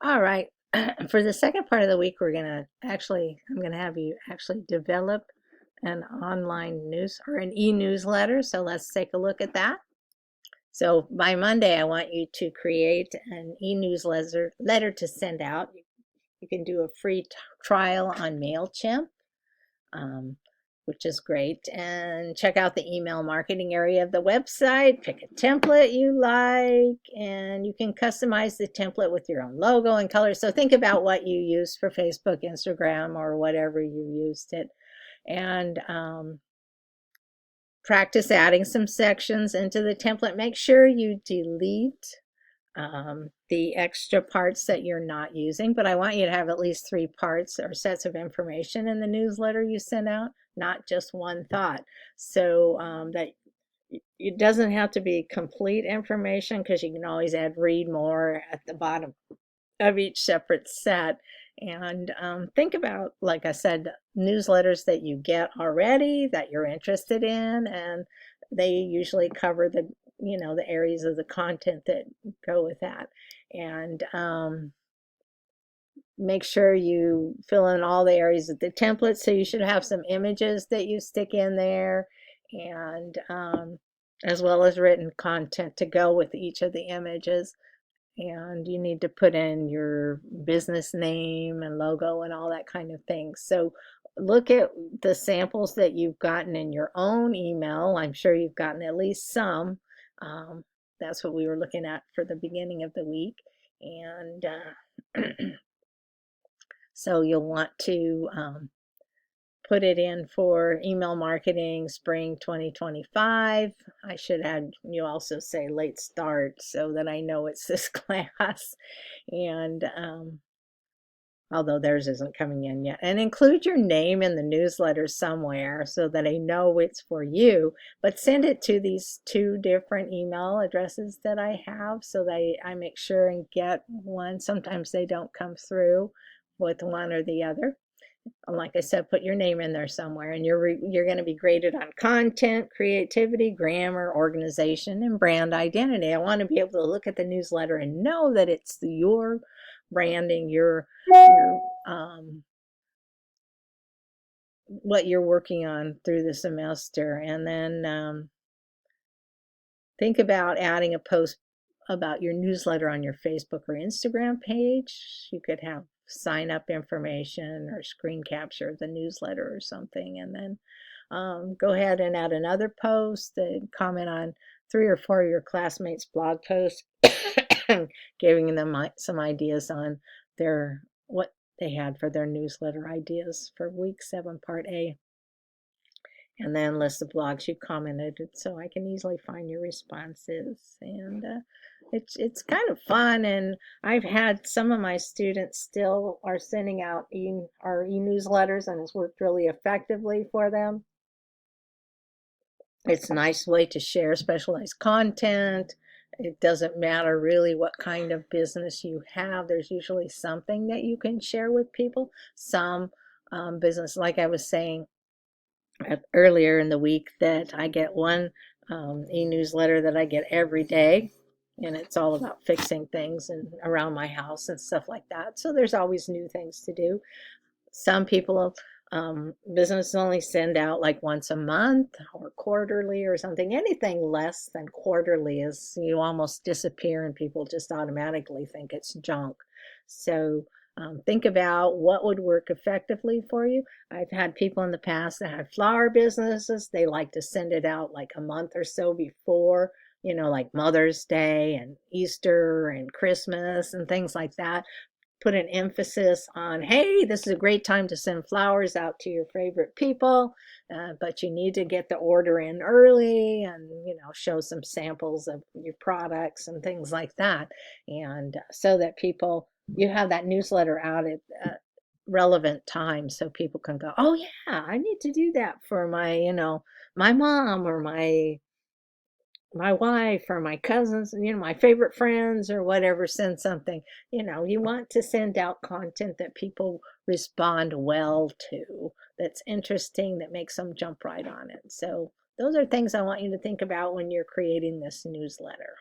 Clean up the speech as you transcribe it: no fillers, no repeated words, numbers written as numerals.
All right. For the second part of the week, I'm gonna have you actually develop an online news or an e-newsletter. So let's take a look at that. So by Monday, I want you to create an e-newsletter letter to send out. You can do a free trial on MailChimp, um, which is great. And check out the email marketing area of the website. Pick a template you like, and you can customize the template with your own logo and color. So think about what you use for Facebook, Instagram, or whatever you used it. And practice adding some sections into the template. Make sure you delete the extra parts that you're not using, but I want you to have at least 3 parts or sets of information in the newsletter you send out, not just one thought. So that it doesn't have to be complete information, because you can always add read more at the bottom of each separate set. And think about, like I said, newsletters that you get already that you're interested in, and they usually cover the areas of the content that go with that. And make sure you fill in all the areas of the template. So you should have some images that you stick in there, and as well as written content to go with each of the images. And you need to put in your business name and logo and all that kind of thing. So look at the samples that you've gotten in your own email. I'm sure you've gotten at least some. Um, that's what we were looking at for the beginning of the week. And so you'll want to put it in for email marketing spring 2025. I should add, you also say late start so that I know it's this class. And although theirs isn't coming in yet. And include your name in the newsletter somewhere so that I know it's for you. But send it to these 2 different email addresses that I have, so that I make sure and get one. Sometimes they don't come through with one or the other. And like I said, put your name in there somewhere, and you're going to be graded on content, creativity, grammar, organization, and brand identity. I want to be able to look at the newsletter and know that it's your branding, your what you're working on through the semester. And then think about adding a post about your newsletter on your Facebook or Instagram page. You could have sign up information or screen capture of the newsletter or something. And then go ahead and add another post and comment on 3 or 4 of your classmates' blog posts, giving them some ideas on what they had for their newsletter ideas for week 7, part A. And then list the blogs you commented, so I can easily find your responses. And it's kind of fun. And I've had some of my students still are sending out our e-newsletters, and it's worked really effectively for them. It's a nice way to share specialized content. It doesn't matter really what kind of business you have. There's usually something that you can share with people. Some business, like I was saying earlier in the week, that I get one e-newsletter that I get every day, and it's all about fixing things and around my house and stuff like that. So there's always new things to do. Some people business only send out like once a month or quarterly or something. Anything less than quarterly is, you almost disappear, and people just automatically think it's junk. So think about what would work effectively for you. I've had people in the past that had flower businesses. They like to send it out like a month or so before, like Mother's Day and Easter and Christmas and things like that. Put an emphasis on, hey, this is a great time to send flowers out to your favorite people, but you need to get the order in early, and show some samples of your products and things like that. And so that you have that newsletter out at relevant times, so people can go, oh yeah, I need to do that for my mom or my wife or my cousins, my favorite friends or whatever. Send something. You want to send out content that people respond well to, that's interesting, that makes them jump right on it. So those are things I want you to think about when you're creating this newsletter.